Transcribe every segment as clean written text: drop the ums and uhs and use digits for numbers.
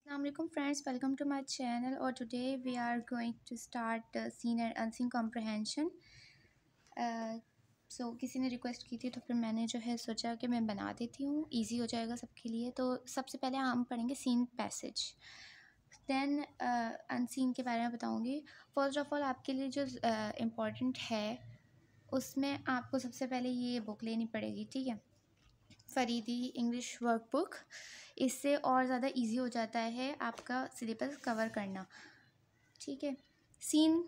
Assalamualaikum friends, welcome to my channel. Or today we are going to start seen and unseen comprehension. सो किसी ने request की थी तो फिर मैंने जो है सोचा कि मैं बना देती हूँ, इजी हो जाएगा सबके लिए। तो सबसे पहले हम पढ़ेंगे सीन पैसेज, देन अनसीन के बारे में बताऊँगी। फर्स्ट ऑफ ऑल आपके लिए जो इम्पोर्टेंट है उसमें आपको सबसे पहले ये बुक लेनी पड़ेगी, ठीक है, फरीदी इंग्लिश वर्कबुक। इससे और ज़्यादा इजी हो जाता है आपका सिलेबस कवर करना, ठीक है। सीन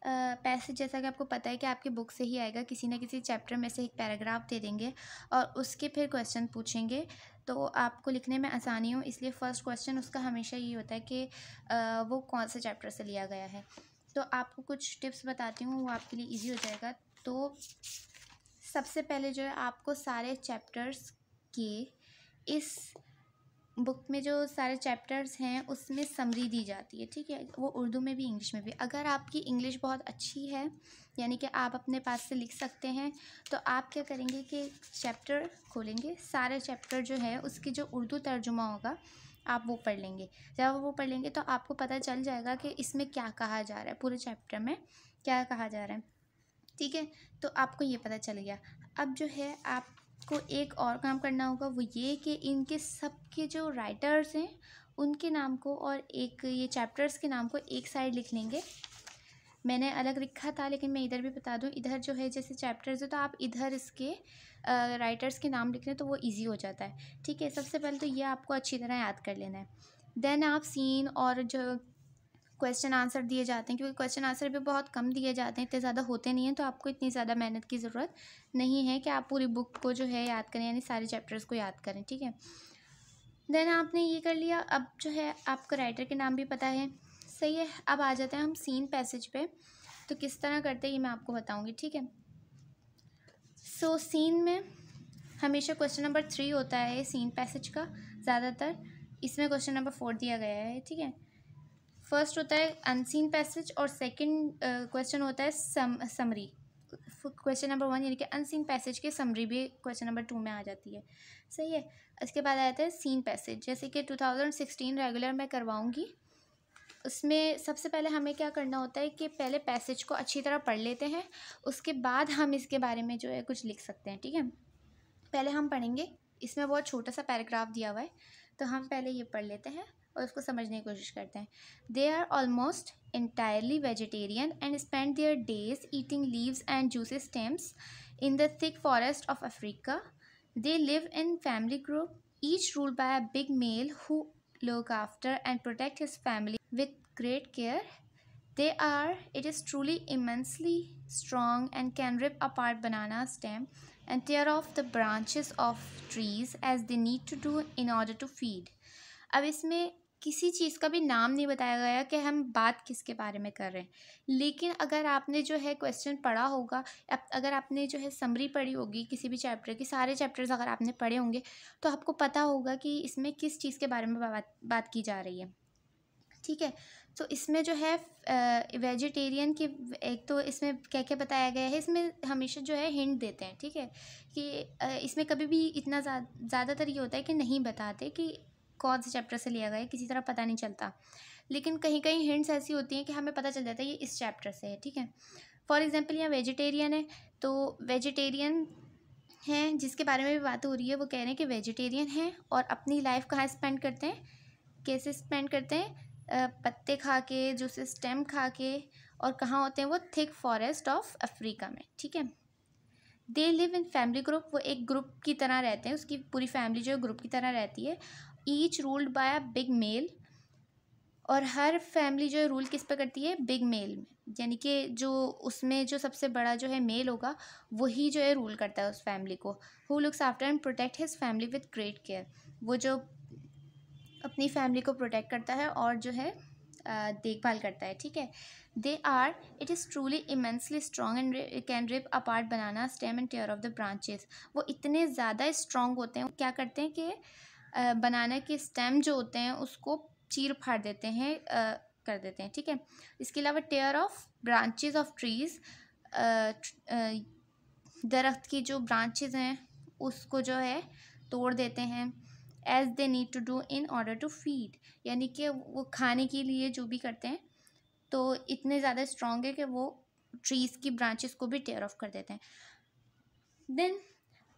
पैसेज जैसा कि आपको पता है कि आपकी बुक से ही आएगा, किसी न किसी चैप्टर में से एक पैराग्राफ दे देंगे और उसके फिर क्वेश्चन पूछेंगे तो आपको लिखने में आसानी हो, इसलिए फ़र्स्ट क्वेश्चन उसका हमेशा ये होता है कि वो कौन से चैप्टर से लिया गया है। तो आपको कुछ टिप्स बताती हूँ, वो आपके लिए ईजी हो जाएगा। तो सबसे पहले जो है आपको सारे चैप्टर्स के इस बुक में जो सारे चैप्टर्स हैं उसमें समरी दी जाती है, ठीक है, वो उर्दू में भी इंग्लिश में भी। अगर आपकी इंग्लिश बहुत अच्छी है, यानी कि आप अपने पास से लिख सकते हैं, तो आप क्या करेंगे कि चैप्टर खोलेंगे, सारे चैप्टर जो है उसकी जो उर्दू तर्जुमा होगा आप वो पढ़ लेंगे। जब वो पढ़ लेंगे तो आपको पता चल जाएगा कि इसमें क्या कहा जा रहा है, पूरे चैप्टर में क्या कहा जा रहा है, ठीक है। तो आपको ये पता चल गया। अब जो है आपको एक और काम करना होगा, वो ये कि इनके सब के जो राइटर्स हैं उनके नाम को और एक ये चैप्टर्स के नाम को एक साइड लिख लेंगे। मैंने अलग लिखा था लेकिन मैं इधर भी बता दूं, इधर जो है जैसे चैप्टर्स है तो आप इधर इसके राइटर्स के नाम लिख लें तो वो ईजी हो जाता है, ठीक है। सबसे पहले तो ये आपको अच्छी तरह याद कर लेना है। देन आप सीन और जो क्वेश्चन आंसर दिए जाते हैं, क्योंकि क्वेश्चन आंसर भी बहुत कम दिए जाते हैं, इतने ज़्यादा होते नहीं हैं, तो आपको इतनी ज़्यादा मेहनत की ज़रूरत नहीं है कि आप पूरी बुक को जो है याद करें, यानी सारे चैप्टर्स को याद करें, ठीक है। देन आपने ये कर लिया। अब जो है आपको राइटर के नाम भी पता है, सही है। अब आ जाते हैं हम सीन पैसेज पे। तो किस तरह करते हैं ये मैं आपको बताऊँगी, ठीक है। सो सीन में हमेशा क्वेश्चन नंबर 3 होता है सीन पैसेज का ज़्यादातर, इसमें क्वेश्चन नंबर 4 दिया गया है, ठीक है। फर्स्ट होता है अनसीन पैसेज और सेकंड क्वेश्चन होता है समरी। क्वेश्चन नंबर 1 यानी कि अनसीन पैसेज की समरी भी क्वेश्चन नंबर 2 में आ जाती है, सही है। इसके बाद आता है सीन पैसेज, जैसे कि 2016 रेगुलर मैं करवाऊँगी। उसमें सबसे पहले हमें क्या करना होता है कि पहले पैसेज को अच्छी तरह पढ़ लेते हैं, उसके बाद हम इसके बारे में जो है कुछ लिख सकते हैं, ठीक है। पहले हम पढ़ेंगे, इसमें बहुत छोटा सा पैराग्राफ दिया हुआ है, तो हम पहले ये पढ़ लेते हैं और उसको समझने की कोशिश करते हैं। They are almost entirely vegetarian and spend their days eating leaves and juicy stems in the thick forest of Africa. They live in family group, each ruled by a big male who look after and protect his family with great care. It is truly immensely strong and can rip apart banana stem and tear off the branches of trees as they need to do in order to feed. अब इसमें किसी चीज़ का भी नाम नहीं बताया गया कि हम बात किसके बारे में कर रहे हैं, लेकिन अगर आपने जो है क्वेश्चन पढ़ा होगा, अगर आपने जो है समरी पढ़ी होगी किसी भी चैप्टर की, सारे चैप्टर्स अगर आपने पढ़े होंगे तो आपको पता होगा कि इसमें किस चीज़ के बारे में बात की जा रही है, ठीक है। तो इसमें जो है वेजिटेरियन की एक तो इसमें क्या क्या बताया गया है, इसमें हमेशा जो है हिंट देते हैं, ठीक है, कि इसमें कभी भी इतना ज़्यादातर ये होता है कि नहीं बताते कि कौन से चैप्टर से लिया गया है, किसी तरह पता नहीं चलता, लेकिन कहीं कहीं हिंट्स ऐसी होती हैं कि हमें पता चल जाता है ये इस चैप्टर से है, ठीक है। फॉर एग्जाम्पल यहाँ वेजिटेरियन है, तो वेजिटेरियन हैं जिसके बारे में भी बात हो रही है, वो कह रहे हैं कि वेजिटेरियन हैं और अपनी लाइफ कहाँ स्पेंड करते हैं, कैसे स्पेंड करते हैं, पत्ते खा के, जूस स्टेम खा के, और कहाँ होते हैं वो, थिक फॉरेस्ट ऑफ अफ्रीका में, ठीक है। They live in family group, वो एक ग्रुप की तरह रहते हैं, उसकी पूरी फैमिली जो है ग्रुप की तरह रहती है। Each ruled by a big male, और हर फैमिली जो है रूल किस पे करती है, बिग मेल में, यानी कि जो उसमें जो सबसे बड़ा जो है मेल होगा वही जो है रूल करता है उस फैमिली को। Who looks after and protect his family with great care, वो जो अपनी फैमिली को प्रोटेक्ट करता है और जो है देखभाल करता है, ठीक है। It is truly immensely strong and can rip apart banana stem and tear off the branches, वो इतने ज़्यादा स्ट्रॉन्ग होते हैं, क्या करते हैं कि बनाना के स्टेम जो होते हैं उसको चीर फाड़ देते हैं, कर देते हैं, ठीक है। इसके अलावा टेयर ऑफ ब्रांचेस ऑफ ट्रीज़, दरख्त की जो ब्रांचेस हैं उसको जो है तोड़ देते हैं। As they need to do in order to feed, यानी कि वो खाने के लिए जो भी करते हैं तो इतने ज़्यादा स्ट्रॉन्ग है कि वो ट्रीज़ की ब्रांचेस को भी टेयर ऑफ कर देते हैं। देन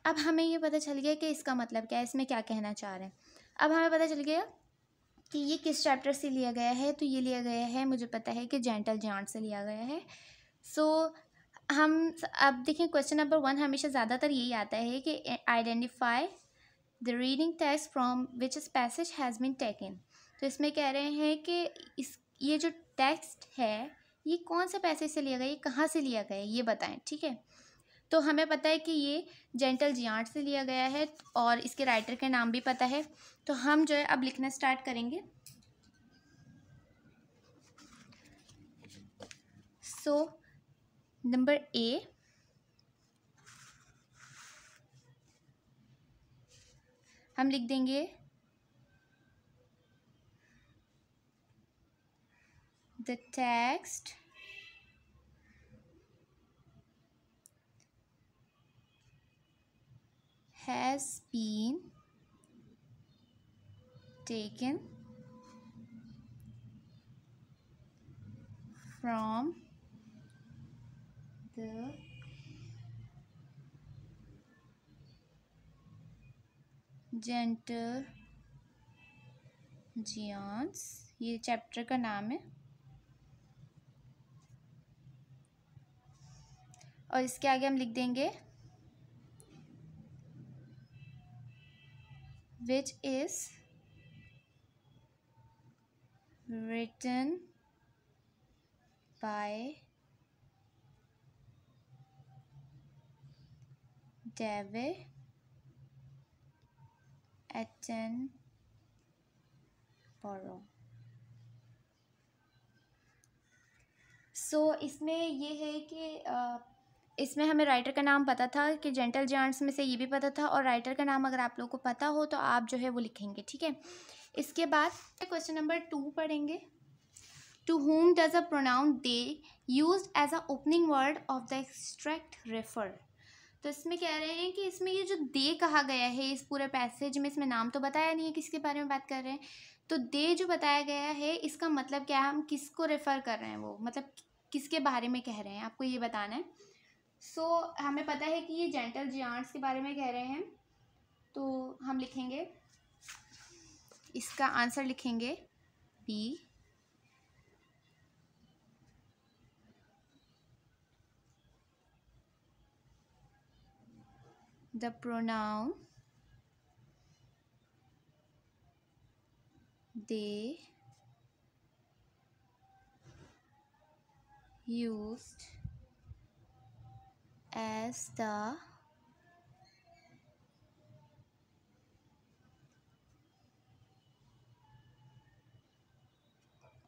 अब हमें ये पता चल गया कि इसका मतलब क्या है, इसमें क्या कहना चाह रहे हैं। अब हमें पता चल गया कि ये किस चैप्टर से लिया गया है। तो ये लिया गया है, मुझे पता है कि जेंटल जायंट से लिया गया है। सो हम अब देखें, क्वेश्चन नंबर 1 हमेशा ज़्यादातर यही आता है कि identify the reading text from which इस पैसेज हैज़ बीन टेकन। तो इसमें कह रहे हैं कि ये जो टेक्स्ट है ये कौन से पैसेज से लिया गया, ये कहाँ से लिया गया है, ये बताएं, ठीक है। तो हमें पता है कि ये जेंटल जायंट से लिया गया है और इसके राइटर के नाम भी पता है। तो हम जो है अब लिखना स्टार्ट करेंगे। सो नंबर ए, हम लिख देंगे the text has been taken from the gentle giants, ये चैप्टर का नाम है। और इसके आगे हम लिख देंगे which is written by David Attenborough। सो इसमें ये है कि इसमें हमें राइटर का नाम पता था कि जेंटल जायंट्स में से ये भी पता था, और राइटर का नाम अगर आप लोगों को पता हो तो आप जो है वो लिखेंगे, ठीक है। इसके बाद क्वेश्चन नंबर 2 पढ़ेंगे। To whom does a pronoun they used as a opening word of the extract refer। तो इसमें कह रहे हैं कि इसमें ये जो दे कहा गया है इस पूरे पैसेज में, इसमें नाम तो बताया नहीं है किसके बारे में बात कर रहे हैं। तो दे जो बताया गया है इसका मतलब क्या है, हम किसको रेफ़र कर रहे हैं, वो मतलब किसके बारे में कह रहे हैं, आपको ये बताना है। सो हमें पता है कि ये जेंटल जायंट्स के बारे में कह रहे हैं। तो हम लिखेंगे, इसका आंसर लिखेंगे B. The pronoun they used as the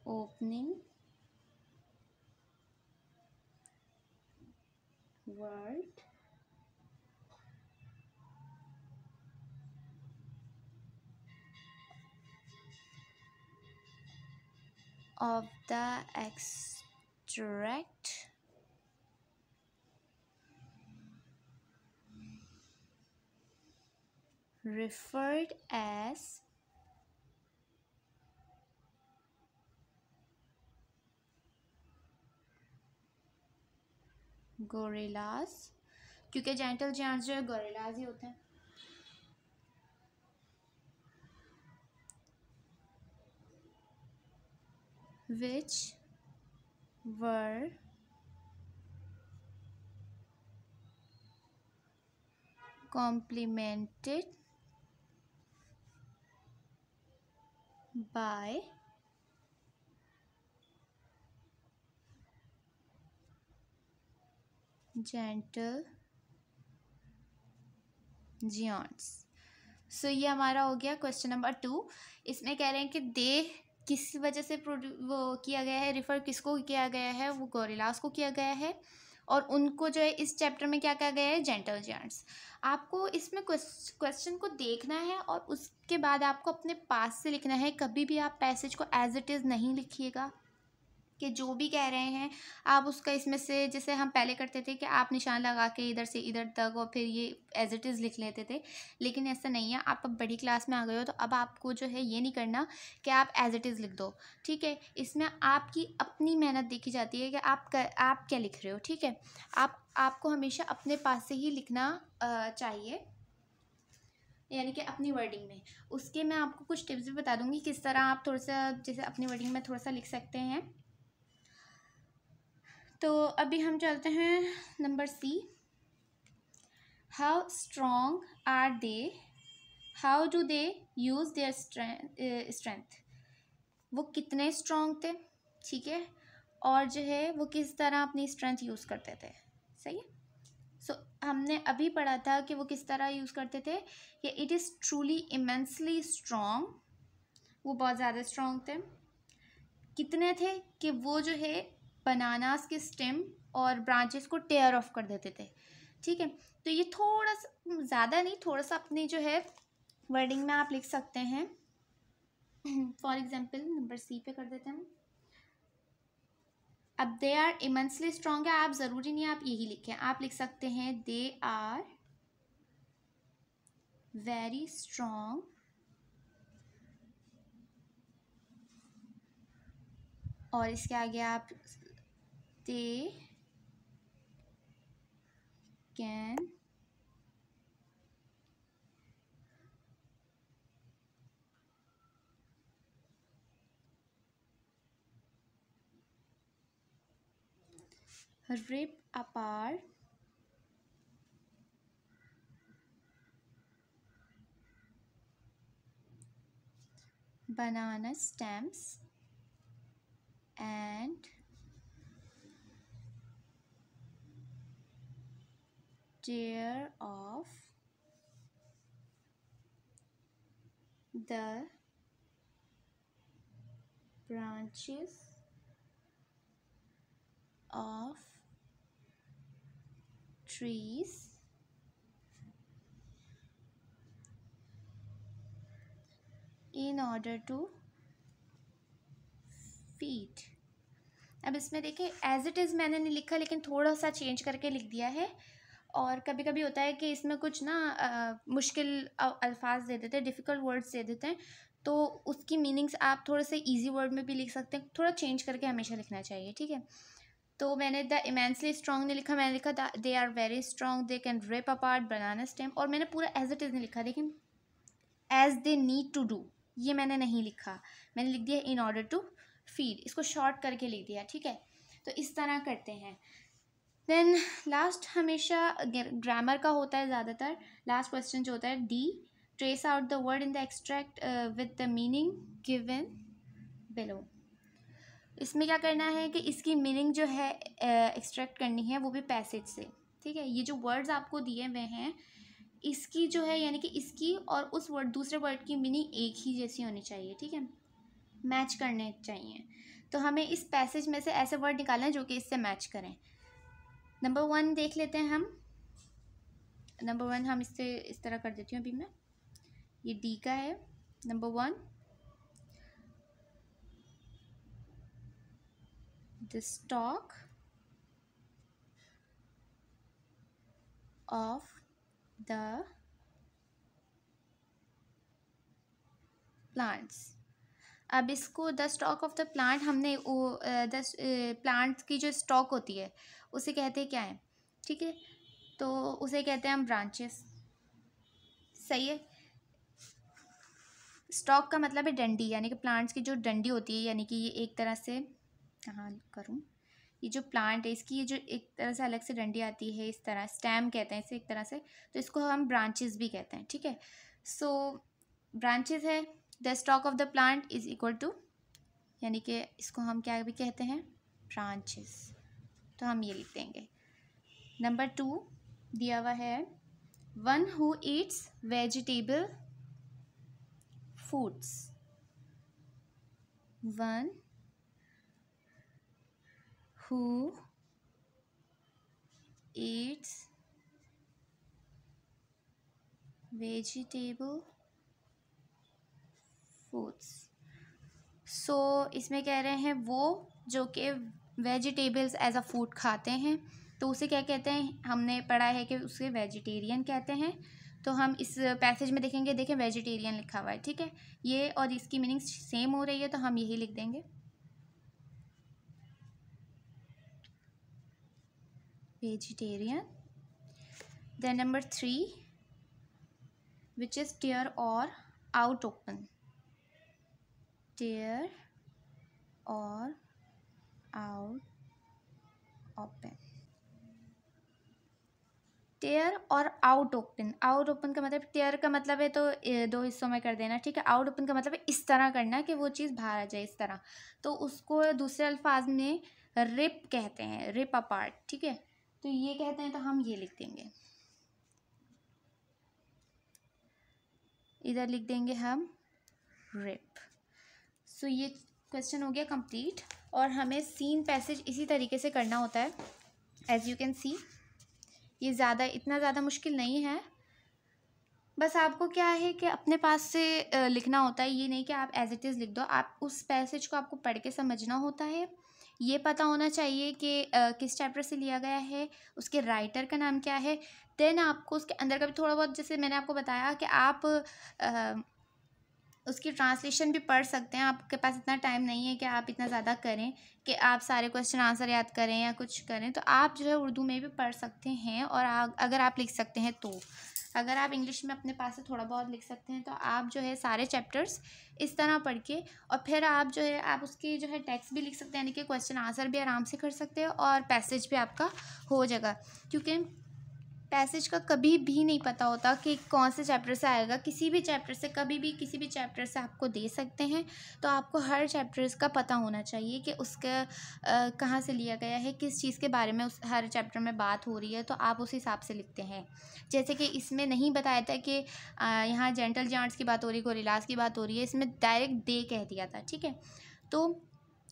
opening word of the extract referred as gorillas, क्योंकि जेंटल जायंट्स जो है गोरिल्लास ही होते हैं। which were complemented by gentle giants। सो ये हमारा हो गया क्वेश्चन नंबर 2। इसमें कह रहे हैं कि दे किस वजह से वो किया गया है, रिफ़र किसको किया गया है, वो गोरिल्लास को किया गया है, और उनको जो है इस चैप्टर में क्या कहा गया है, जेंटल जायंट्स। आपको इसमें क्वेश्चन को देखना है और उसके बाद आपको अपने पास से लिखना है। कभी भी आप पैसेज को एज इट इज़ नहीं लिखिएगा, कि जो भी कह रहे हैं आप उसका इसमें से, जैसे हम पहले करते थे कि आप निशान लगा के इधर से इधर तक और फिर ये एज इट इज़ लिख लेते थे, लेकिन ऐसा नहीं है। आप अब बड़ी क्लास में आ गए हो तो अब आपको जो है ये नहीं करना कि आप एज इट इज़ लिख दो, ठीक है। इसमें आपकी अपनी मेहनत देखी जाती है कि आप क्या लिख रहे हो, ठीक है। आपको हमेशा अपने पास से ही लिखना चाहिए, यानी कि अपनी वर्डिंग में। उसके मैं आपको कुछ टिप्स भी बता दूंगी किस तरह आप थोड़ा सा जैसे अपनी वर्डिंग में थोड़ा सा लिख सकते हैं। तो अभी हम चलते हैं number C. How strong are they, how do they use their strength. वो कितने स्ट्रॉन्ग थे, ठीक है, और जो है वो किस तरह अपनी स्ट्रेंथ यूज़ करते थे, सही है। सो हमने अभी पढ़ा था कि वो किस तरह यूज़ करते थे कि it is truly immensely strong, वो बहुत ज़्यादा स्ट्रॉन्ग थे। कितने थे कि वो जो है बनानास के स्टेम और ब्रांचेस को टेयर ऑफ कर देते थे, ठीक है। तो ये थोड़ा सा ज़्यादा नहीं, थोड़ा सा अपनी जो है वर्डिंग में आप लिख सकते हैं। फॉर एग्जाम्पल नंबर सी पे कर देते हैं। अब दे आर इमेंसली स्ट्रॉन्ग है, आप ज़रूरी नहीं आप यही लिखें, आप लिख सकते हैं दे आर वेरी स्ट्रॉन्ग और इसके आगे आप they can rip apart banana stems and tear off the branches of trees in order to feed। अब इसमें देखिए एज इट इज़ मैंने नहीं लिखा, लेकिन थोड़ा सा चेंज करके लिख दिया है। और कभी कभी होता है कि इसमें कुछ ना मुश्किल अल्फाज दे देते हैं, डिफ़िकल्ट वर्ड्स दे देते हैं, तो उसकी मीनिंग्स आप थोड़े से इजी वर्ड में भी लिख सकते हैं। थोड़ा चेंज करके हमेशा लिखना चाहिए, ठीक है। तो मैंने द इमेंसली स्ट्रॉन्ग नहीं लिखा, मैंने लिखा they are very strong, they can rip apart banana stem. और मैंने पूरा एज इट इज़ नहीं लिखा, लेकिन as they need to do ये मैंने नहीं लिखा, मैंने लिख दिया इन ऑर्डर टू फीड, इसको शॉर्ट करके लिख दिया, ठीक है। तो इस तरह करते हैं। देन लास्ट हमेशा ग्रामर का होता है ज़्यादातर। लास्ट क्वेश्चन जो होता है D, trace out the word in the extract with the meaning given below. इसमें क्या करना है कि इसकी मीनिंग जो है एक्सट्रैक्ट करनी है, वो भी पैसेज से, ठीक है। ये जो वर्ड्स आपको दिए हुए हैं इसकी जो है यानी कि इसकी और उस वर्ड दूसरे वर्ड की मीनिंग एक ही जैसी होनी चाहिए, ठीक है, मैच करने चाहिए। तो हमें इस पैसेज में से ऐसे वर्ड निकालना है जो कि इससे मैच करें। नंबर 1 देख लेते हैं हम। नंबर 1 हम इससे इस तरह कर देती हूँ अभी मैं, ये डी का है। Number 1, the stock of the plants. अब इसको the stock of the plant हमने द प्लांट्स की जो स्टॉक होती है उसे कहते हैं क्या है, ठीक है, तो उसे कहते हैं हम ब्रांचेस, सही है। स्टॉक का मतलब है डंडी, यानी कि प्लांट्स की जो डंडी होती है, यानी कि ये एक तरह से कहाँ करूँ, ये जो प्लांट है इसकी ये जो एक तरह से अलग से डंडी आती है, इस तरह स्टेम कहते हैं इसे एक तरह से, तो इसको हम ब्रांचेस भी कहते हैं, ठीक है। सो ब्रांचेस है, the stock of the plant is equal to, यानी कि इसको हम क्या भी कहते हैं, ब्रांचेस, तो हम ये लिख देंगे। नंबर 2 दिया हुआ है, one who Yeats vegetable foods, one who eats vegetable foods। सो इसमें कह रहे हैं वो जो कि वेजिटेबल्स एज अ फूड खाते हैं, तो उसे क्या कहते हैं, हमने पढ़ा है कि उसे वेजिटेरियन कहते हैं। तो हम इस पैसेज में देखेंगे, देखें वेजिटेरियन लिखा हुआ है, ठीक है, ये और इसकी मीनिंग सेम हो रही है, तो हम यही लिख देंगे vegetarian. Then number 3 which is tear or out open, tier or out open, tier or out open. Out open का मतलब, टेयर का मतलब है तो 2 हिस्सों में कर देना, ठीक है। आउट ओपन का मतलब है इस तरह करना कि वो चीज़ बाहर आ जाए, इस तरह, तो उसको दूसरे अल्फाज में रिप कहते हैं, रिप अपार्ट, ठीक है। तो ये कहते हैं, तो हम ये लिख देंगे, इधर लिख देंगे हम रिप। सो ये क्वेश्चन हो गया कंप्लीट। और हमें सीन पैसेज इसी तरीके से करना होता है, एज यू कैन सी। ये इतना ज़्यादा मुश्किल नहीं है, बस आपको क्या है कि अपने पास से लिखना होता है, ये नहीं कि आप एज इट इज़ लिख दो। आप उस पैसेज को आपको पढ़ के समझना होता है, ये पता होना चाहिए कि किस चैप्टर से लिया गया है, उसके राइटर का नाम क्या है। देन आपको उसके अंदर का भी थोड़ा बहुत, जैसे मैंने आपको बताया कि आप उसकी ट्रांसलेशन भी पढ़ सकते हैं। आपके पास इतना टाइम नहीं है कि आप इतना ज़्यादा करें कि आप सारे क्वेश्चन आंसर याद करें या कुछ करें, तो आप जो है उर्दू में भी पढ़ सकते हैं। और अगर आप लिख सकते हैं तो, अगर आप इंग्लिश में अपने पास से थोड़ा बहुत लिख सकते हैं, तो आप जो है सारे चैप्टर्स इस तरह पढ़ के, और फिर आप जो है आप उसकी जो है टेक्स्ट भी लिख सकते हैं, यानी कि क्वेश्चन आंसर भी आराम से कर सकते हैं और पैसेज भी आपका हो जाएगा। क्योंकि पैसेज का कभी भी नहीं पता होता कि कौन से चैप्टर से आएगा, किसी भी चैप्टर से, कभी भी किसी भी चैप्टर से आपको दे सकते हैं। तो आपको हर चैप्टर्स का पता होना चाहिए कि उसका कहाँ से लिया गया है, किस चीज़ के बारे में उस हर चैप्टर में बात हो रही है, तो आप उस हिसाब से लिखते हैं। जैसे कि इसमें नहीं बताया था कि यहाँ जेंटल जांट्स की बात हो रही, गोरिल्लास की बात हो रही है, इसमें डायरेक्ट दे कह दिया था, ठीक है। तो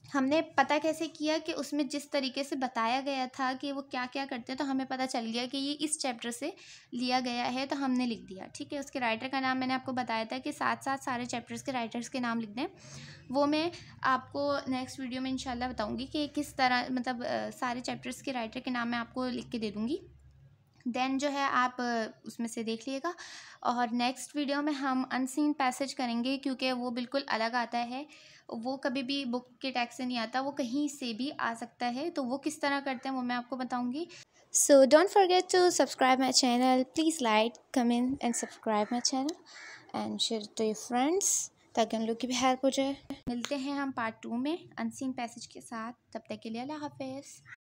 हमने पता कैसे किया कि उसमें जिस तरीके से बताया गया था कि वो क्या क्या करते हैं, तो हमें पता चल गया कि ये इस चैप्टर से लिया गया है, तो हमने लिख दिया, ठीक है। उसके राइटर का नाम मैंने आपको बताया था कि साथ साथ सारे चैप्टर्स के राइटर्स के नाम लिख दें। वो मैं आपको नेक्स्ट वीडियो में इंशाल्लाह बताऊंगी कि किस तरह, मतलब सारे चैप्टर्स के राइटर के नाम मैं आपको लिख के दे दूँगी। देन जो है आप उसमें से देख लीजिएगा। और नेक्स्ट वीडियो में हम अनसीन पैसेज करेंगे, क्योंकि वो बिल्कुल अलग आता है, वो कभी भी बुक के टैग से नहीं आता, वो कहीं से भी आ सकता है। तो वो किस तरह करते हैं वो मैं आपको बताऊंगी। So don't forget to subscribe my channel, please like, comment and subscribe my channel and share to your friends, ताकि उन लोग की भी हेल्प हो जाए। मिलते हैं हम पार्ट 2 में अनसीन पैसेज के साथ, तब तक के लिए अल्लाह हाफिज़।